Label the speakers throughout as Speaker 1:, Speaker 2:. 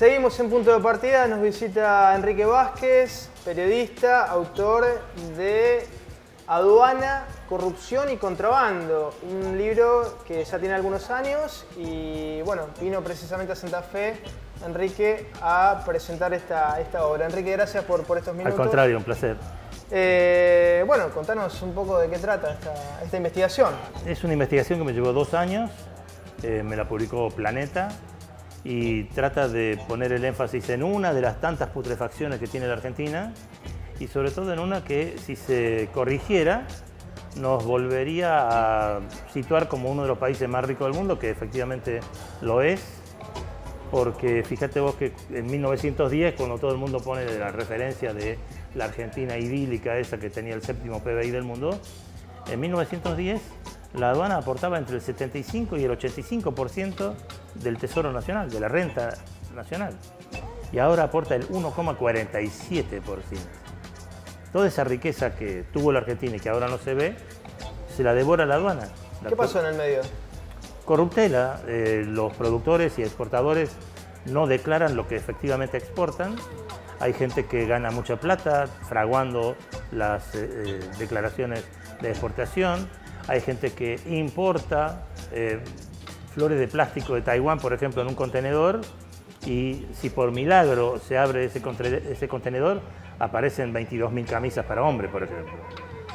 Speaker 1: Seguimos en Punto de Partida, nos visita Enrique Vázquez, periodista, autor de Aduana, Corrupción y Contrabando, un libro que ya tiene algunos años y bueno, vino precisamente a Santa Fe, Enrique, a presentar esta obra. Enrique, gracias por estos minutos.
Speaker 2: Al contrario, un placer.
Speaker 1: Bueno, contanos un poco de qué trata esta investigación.
Speaker 2: Es una investigación que me llevó 2 años, me la publicó Planeta y trata de poner el énfasis en una de las tantas putrefacciones que tiene la Argentina y sobre todo en una que, si se corrigiera, nos volvería a situar como uno de los países más ricos del mundo, que efectivamente lo es, porque fíjate vos que en 1910, cuando todo el mundo pone la referencia de la Argentina idílica, esa que tenía el 7º PBI del mundo, en 1910 la aduana aportaba entre el 75 y el 85% del Tesoro Nacional, de la renta nacional, y ahora aporta el 1,47%. Toda esa riqueza que tuvo la Argentina y que ahora no se ve, se la devora la aduana.
Speaker 1: ¿Qué pasó en el medio?
Speaker 2: Corruptela, los productores y exportadores no declaran lo que efectivamente exportan. Hay gente que gana mucha plata fraguando las declaraciones de exportación. Hay gente que importa flores de plástico de Taiwán, por ejemplo, en un contenedor, y si por milagro se abre ese contenedor, aparecen 22.000 camisas para hombre, por ejemplo,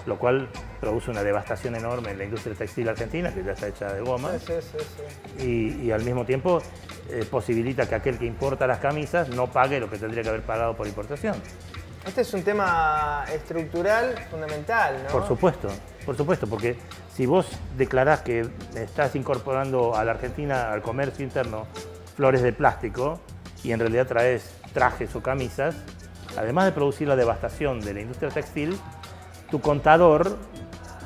Speaker 2: lo cual produce una devastación enorme en la industria textil argentina, que ya está hecha de goma, y al mismo tiempo posibilita que aquel que importa las camisas no pague lo que tendría que haber pagado por importación.
Speaker 1: Este es un tema estructural fundamental, ¿no?
Speaker 2: Por supuesto, porque si vos declarás que estás incorporando a la Argentina al comercio interno flores de plástico y en realidad traes trajes o camisas, además de producir la devastación de la industria textil, tu contador,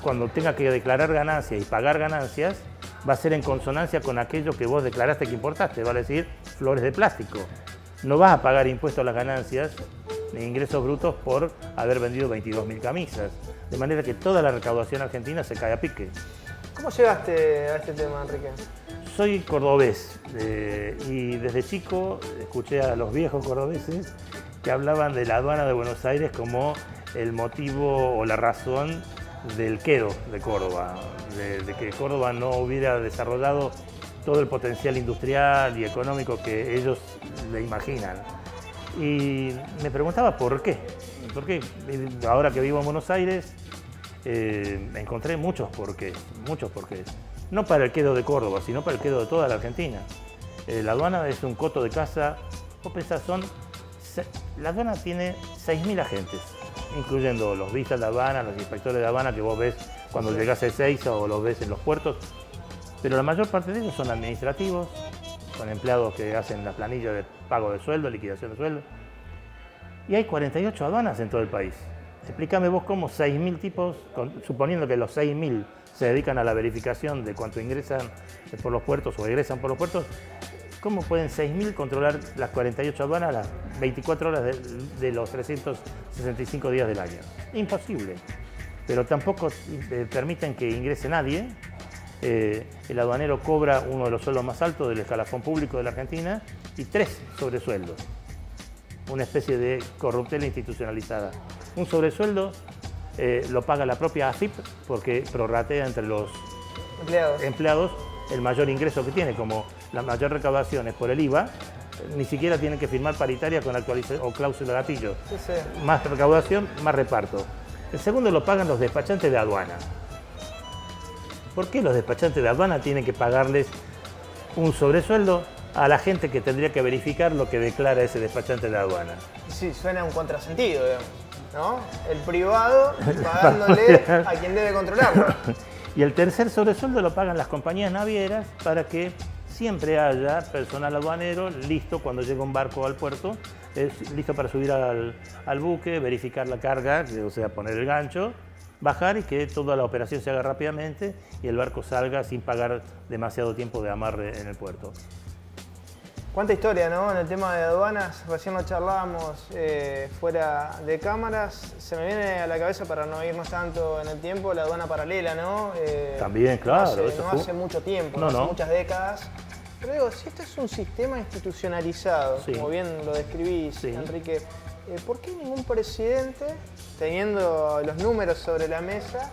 Speaker 2: cuando tenga que declarar ganancias y pagar ganancias, va a ser en consonancia con aquello que vos declaraste que importaste, vale decir, flores de plástico. No vas a pagar impuestos a las ganancias ni ingresos brutos por haber vendido 22.000 camisas. De manera que toda la recaudación argentina se cae a pique.
Speaker 1: ¿Cómo llegaste a este tema, Enrique?
Speaker 2: Soy cordobés y desde chico escuché a los viejos cordobeses que hablaban de la aduana de Buenos Aires como el motivo o la razón del quedo de Córdoba, de que Córdoba no hubiera desarrollado todo el potencial industrial y económico que ellos le imaginan. Y me preguntaba por qué. Ahora que vivo en Buenos Aires, encontré muchos porqués. No para el quedo de Córdoba, sino para el quedo de toda la Argentina. La aduana es un coto de caza. Vos pensás, la aduana tiene 6.000 agentes, incluyendo los vistas de aduana, los inspectores de aduana que vos ves cuando llegás a Ezeiza o los ves en los puertos. Pero la mayor parte de ellos son administrativos, son empleados que hacen la planilla de pago de sueldo, liquidación de sueldo. Y hay 48 aduanas en todo el país. Explícame vos cómo 6.000 tipos, suponiendo que los 6.000 se dedican a la verificación de cuánto ingresan por los puertos o egresan por los puertos, ¿cómo pueden 6.000 controlar las 48 aduanas las 24 horas de los 365 días del año? Imposible. Pero tampoco permiten que ingrese nadie. El aduanero cobra uno de los sueldos más altos del escalafón público de la Argentina y 3 sobresueldos. Una especie de corruptela institucionalizada. Un sobresueldo lo paga la propia AFIP porque prorratea entre los empleados el mayor ingreso que tiene. Como la mayor recaudación es por el IVA, ni siquiera tienen que firmar paritaria con actualización o cláusula gatillo. Más recaudación, más reparto. El segundo lo pagan los despachantes de aduana. ¿Por qué los despachantes de aduana tienen que pagarles un sobresueldo a la gente que tendría que verificar lo que declara ese despachante de aduana?
Speaker 1: Sí, suena un contrasentido, digamos, ¿no? El privado pagándole a quien debe controlarlo.
Speaker 2: Y el tercer sobresueldo lo pagan las compañías navieras para que siempre haya personal aduanero listo cuando llega un barco al puerto, listo para subir al buque, verificar la carga, o sea, poner el gancho, bajar y que toda la operación se haga rápidamente y el barco salga sin pagar demasiado tiempo de amarre en el puerto.
Speaker 1: Cuánta historia, ¿no? En el tema de aduanas, recién lo charlábamos fuera de cámaras. Se me viene a la cabeza, para no irnos tanto en el tiempo, la aduana paralela, ¿no?
Speaker 2: También, claro.
Speaker 1: No hace mucho tiempo, hace muchas décadas, Pero digo, si esto es un sistema institucionalizado,
Speaker 2: Sí.
Speaker 1: como bien lo describís,
Speaker 2: Sí.
Speaker 1: Enrique, ¿por qué ningún presidente, teniendo los números sobre la mesa,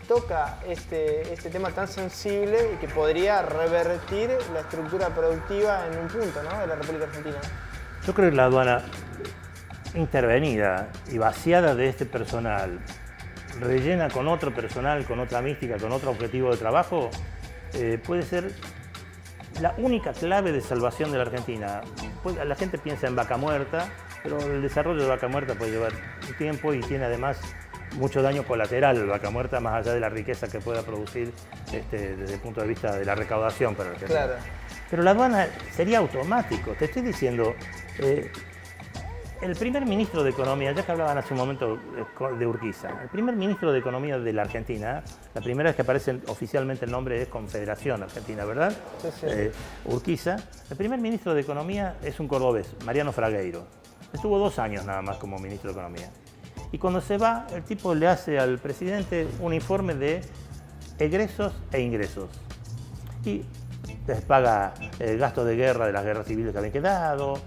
Speaker 1: toca este tema tan sensible y que podría revertir la estructura productiva en un punto, ¿no?, de la República Argentina?
Speaker 2: Yo creo que la aduana intervenida y vaciada de este personal, rellena con otro personal, con otra mística, con otro objetivo de trabajo, puede ser la única clave de salvación de la Argentina. Pues, la gente piensa en Vaca Muerta, pero el desarrollo de Vaca Muerta puede llevar un tiempo y tiene además mucho daño colateral Vaca Muerta, más allá de la riqueza que pueda producir desde el punto de vista de la recaudación para la Argentina.
Speaker 1: Claro.
Speaker 2: Pero la aduana sería automático. Te estoy diciendo, el primer ministro de Economía, ya que hablaban hace un momento de Urquiza, el primer ministro de Economía de la Argentina, la primera vez que aparece oficialmente el nombre es Confederación Argentina, ¿verdad?
Speaker 1: Sí, sí.
Speaker 2: Urquiza. El primer ministro de Economía es un cordobés, Mariano Fragueiro. Estuvo 2 años nada más como ministro de Economía. Y cuando se va, el tipo le hace al presidente un informe de egresos e ingresos. Y les paga el gasto de guerra de las guerras civiles que habían quedado,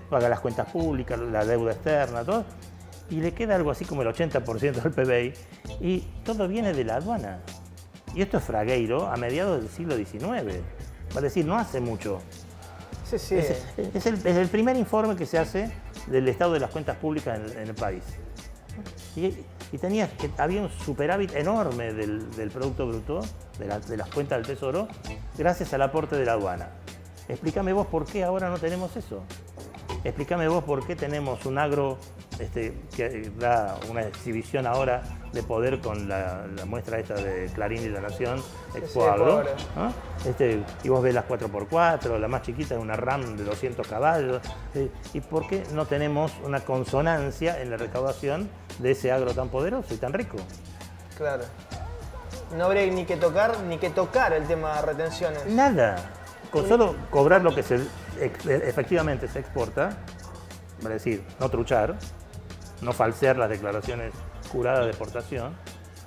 Speaker 2: paga las cuentas públicas, la deuda externa, todo. Y le queda algo así como el 80% del PBI. Y todo viene de la aduana. Y esto es Fragueiro a mediados del siglo XIX. Va a decir, no hace mucho.
Speaker 1: Sí, sí.
Speaker 2: Es el primer informe que se hace del estado de las cuentas públicas en el país. Y había un superávit enorme del Producto Bruto, de las cuentas del Tesoro, gracias al aporte de la aduana. Explícame vos por qué ahora no tenemos eso. Explícame vos por qué tenemos un agro que da una exhibición ahora de poder con la muestra esta de Clarín y La Nación, Expo Agro, ¿no? Y vos ves las 4x4, la más chiquita es una RAM de 200 caballos. ¿Y por qué no tenemos una consonancia en la recaudación de ese agro tan poderoso y tan rico?
Speaker 1: Claro. No habría ni que tocar el tema de retenciones.
Speaker 2: Nada. Con solo cobrar lo que efectivamente se exporta, es decir, no truchar, no falsear las declaraciones juradas de exportación,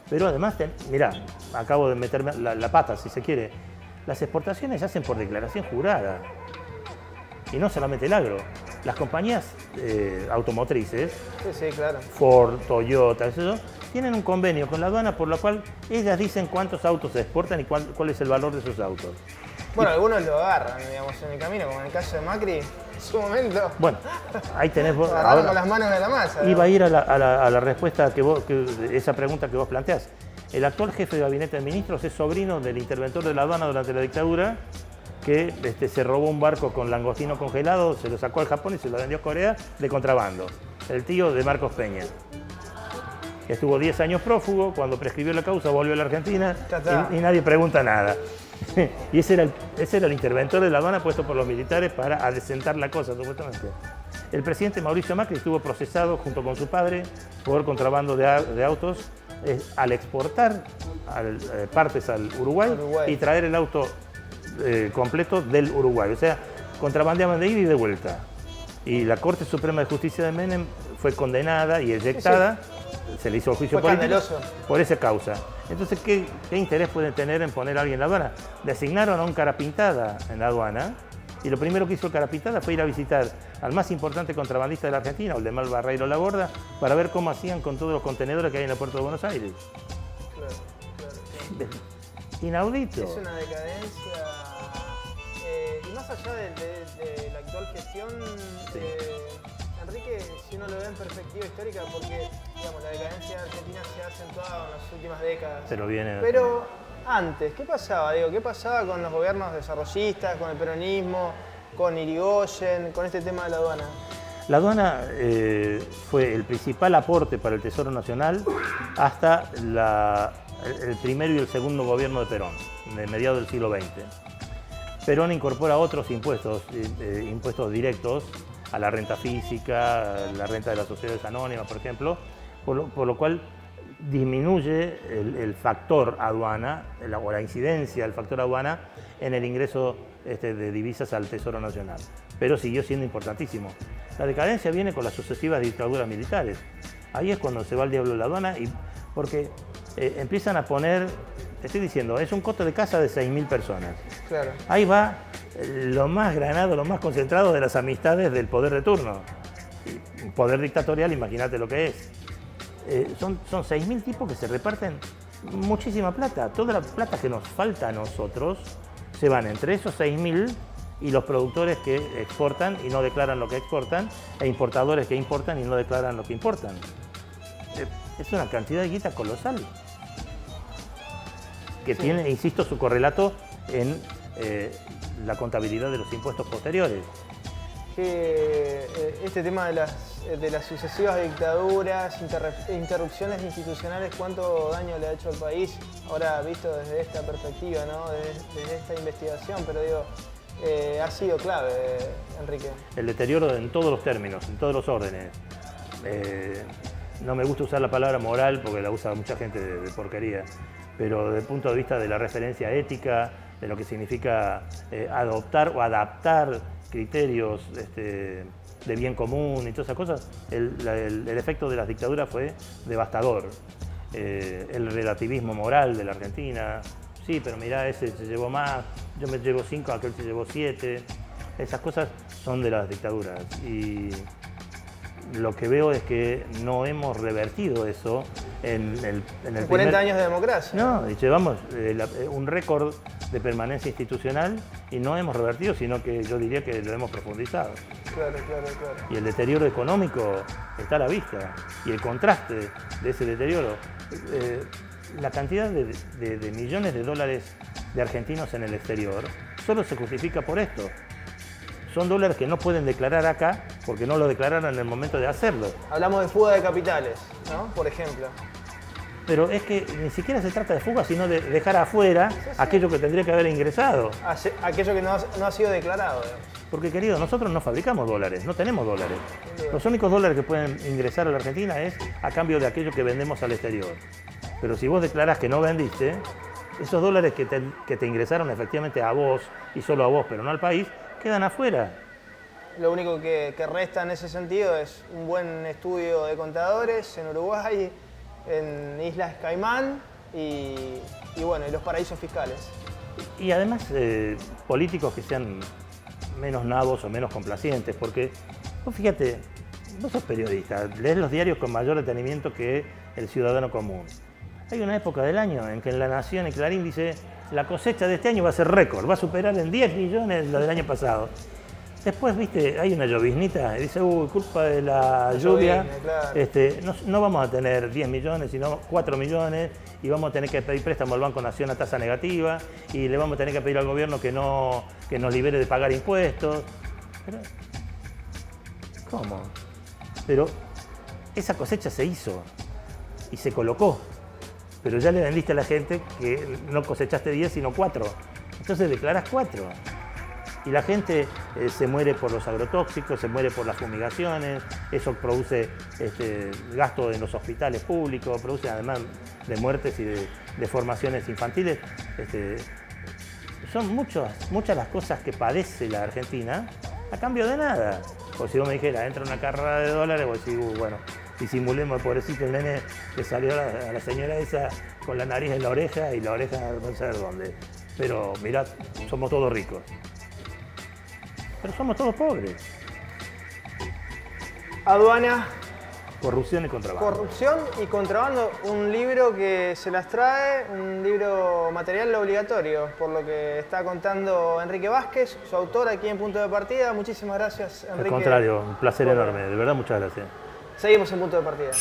Speaker 2: pero además, mirá, acabo de meterme la pata, si se quiere, las exportaciones se hacen por declaración jurada, y no solamente el agro. Las compañías automotrices,
Speaker 1: Sí, claro.
Speaker 2: Ford, Toyota, eso, tienen un convenio con la aduana por lo cual ellas dicen cuántos autos se exportan y cuál es el valor de esos autos.
Speaker 1: Bueno, algunos lo agarran, digamos, en el camino, como en el caso de Macri, en su momento.
Speaker 2: Bueno, ahí tenés vos.
Speaker 1: Lo agarraron
Speaker 2: Ahora,
Speaker 1: con las manos de la masa.
Speaker 2: iba a ir a la respuesta esa pregunta que vos planteás. El actual jefe de gabinete de ministros es sobrino del interventor de la aduana durante la dictadura, que se robó un barco con langostino congelado, se lo sacó al Japón y se lo vendió a Corea de contrabando. El tío de Marcos Peña. Estuvo 10 años prófugo, cuando prescribió la causa volvió a la Argentina y nadie pregunta nada. Y ese era el interventor de la aduana puesto por los militares para adecentar la cosa, supuestamente. El presidente Mauricio Macri estuvo procesado junto con su padre por contrabando de autos al exportar partes al Uruguay y traer el auto completo del Uruguay. O sea, contrabandeaban de ida y de vuelta. Y la Corte Suprema de Justicia de Menem fue condenada y eyectada. Se le hizo el juicio político por esa causa. Entonces, ¿qué interés pueden tener en poner a alguien en la aduana? Designaron a un carapintada en la aduana y lo primero que hizo el carapintada fue ir a visitar al más importante contrabandista de la Argentina, Waldemar Barreiro Laborde, para ver cómo hacían con todos los contenedores que hay en el puerto de Buenos Aires. Claro. Inaudito.
Speaker 1: Es una decadencia. Y más allá de la actual gestión, Enrique, si uno lo ve en perspectiva histórica, porque digamos, la decadencia de Argentina se ha acentuado en las últimas décadas. Pero antes, ¿qué pasaba? ¿Qué pasaba con los gobiernos desarrollistas, con el peronismo, con Irigoyen, con este tema de la aduana?
Speaker 2: La aduana fue el principal aporte para el Tesoro Nacional hasta el primero y el segundo gobierno de Perón, de mediados del siglo XX. Perón incorpora otros impuestos directos a la renta física, a la renta de las sociedades anónimas, por ejemplo, por lo cual disminuye el factor aduana, o la incidencia del factor aduana en el ingreso de divisas al Tesoro Nacional. Pero siguió siendo importantísimo. La decadencia viene con las sucesivas dictaduras militares. Ahí es cuando se va el diablo de la aduana, porque empiezan a poner, te estoy diciendo, es un costo de casa de 6.000 personas.
Speaker 1: Claro.
Speaker 2: Ahí va lo más granado, lo más concentrado de las amistades del poder de turno. Un poder dictatorial, imagínate lo que es. Son 6.000 tipos que se reparten muchísima plata. Toda la plata que nos falta a nosotros se van entre esos 6.000 y los productores que exportan y no declaran lo que exportan, e importadores que importan y no declaran lo que importan. Es una cantidad de guita colosal que tiene, insisto, su correlato en la contabilidad de los impuestos posteriores.
Speaker 1: Este tema de las sucesivas dictaduras, interrupciones institucionales, ¿cuánto daño le ha hecho al país? Ahora visto desde esta perspectiva, ¿no? desde esta investigación, pero digo, ha sido clave, Enrique.
Speaker 2: El deterioro en todos los términos, en todos los órdenes. No me gusta usar la palabra moral porque la usa mucha gente de porquería, pero desde el punto de vista de la referencia ética, de lo que significa adoptar o adaptar criterios de bien común y todas esas cosas, el efecto de las dictaduras fue devastador. El relativismo moral de la Argentina, sí, pero mirá, ese se llevó más, yo me llevo 5, aquel se llevó 7, esas cosas son de las dictaduras. Y lo que veo es que no hemos revertido eso en el
Speaker 1: 40 años de democracia.
Speaker 2: No, y llevamos un récord de permanencia institucional y no hemos revertido, sino que yo diría que lo hemos profundizado.
Speaker 1: Claro.
Speaker 2: Y el deterioro económico está a la vista. Y el contraste de ese deterioro, la cantidad de millones de dólares de argentinos en el exterior, solo se justifica por esto. Son dólares que no pueden declarar acá porque no lo declararon en el momento de hacerlo.
Speaker 1: Hablamos de fuga de capitales, ¿no? Por ejemplo.
Speaker 2: Pero es que ni siquiera se trata de fuga, sino de dejar afuera aquello que tendría que haber ingresado.
Speaker 1: Aquello que no ha sido declarado, digamos.
Speaker 2: Porque, querido, nosotros no fabricamos dólares, no tenemos dólares. Los únicos dólares que pueden ingresar a la Argentina es a cambio de aquello que vendemos al exterior. Pero si vos declarás que no vendiste, esos dólares que te ingresaron efectivamente a vos y solo a vos, pero no al país, quedan afuera.
Speaker 1: Lo único que resta en ese sentido es un buen estudio de contadores en Uruguay, en Islas Caimán y bueno, y los paraísos fiscales.
Speaker 2: Y además políticos que sean menos nabos o menos complacientes, porque vos fíjate, vos sos periodista, lees los diarios con mayor detenimiento que el ciudadano común. Hay una época del año en que en La Nación y Clarín dice la cosecha de este año va a ser récord, va a superar en 10 millones la del año pasado. Después, viste, hay una lloviznita y dice, culpa de la lluvia,
Speaker 1: claro.
Speaker 2: No vamos a tener 10 millones, sino 4 millones y vamos a tener que pedir préstamo al Banco Nación a tasa negativa y le vamos a tener que pedir al gobierno que nos libere de pagar impuestos. Pero, ¿cómo? Pero esa cosecha se hizo y se colocó, pero ya le vendiste a la gente que no cosechaste 10 sino 4, entonces declarás 4. Y la gente se muere por los agrotóxicos, se muere por las fumigaciones, eso produce gasto en los hospitales públicos, produce además de muertes y de deformaciones infantiles. Son muchas las cosas que padece la Argentina a cambio de nada. O si vos me dijeras, entra una carrera de dólares, vos decís, bueno, disimulemos, pobrecito el nene que salió a la señora esa con la nariz en la oreja y la oreja no sé dónde. Pero mirá, somos todos ricos. Pero somos todos pobres.
Speaker 1: Aduana.
Speaker 2: Corrupción y contrabando.
Speaker 1: Corrupción y contrabando, un libro que se las trae, un libro material obligatorio, por lo que está contando Enrique Vázquez, su autor aquí en Punto de Partida. Muchísimas gracias, Enrique.
Speaker 2: Al contrario, un placer enorme, de verdad muchas gracias.
Speaker 1: Seguimos en Punto de Partida.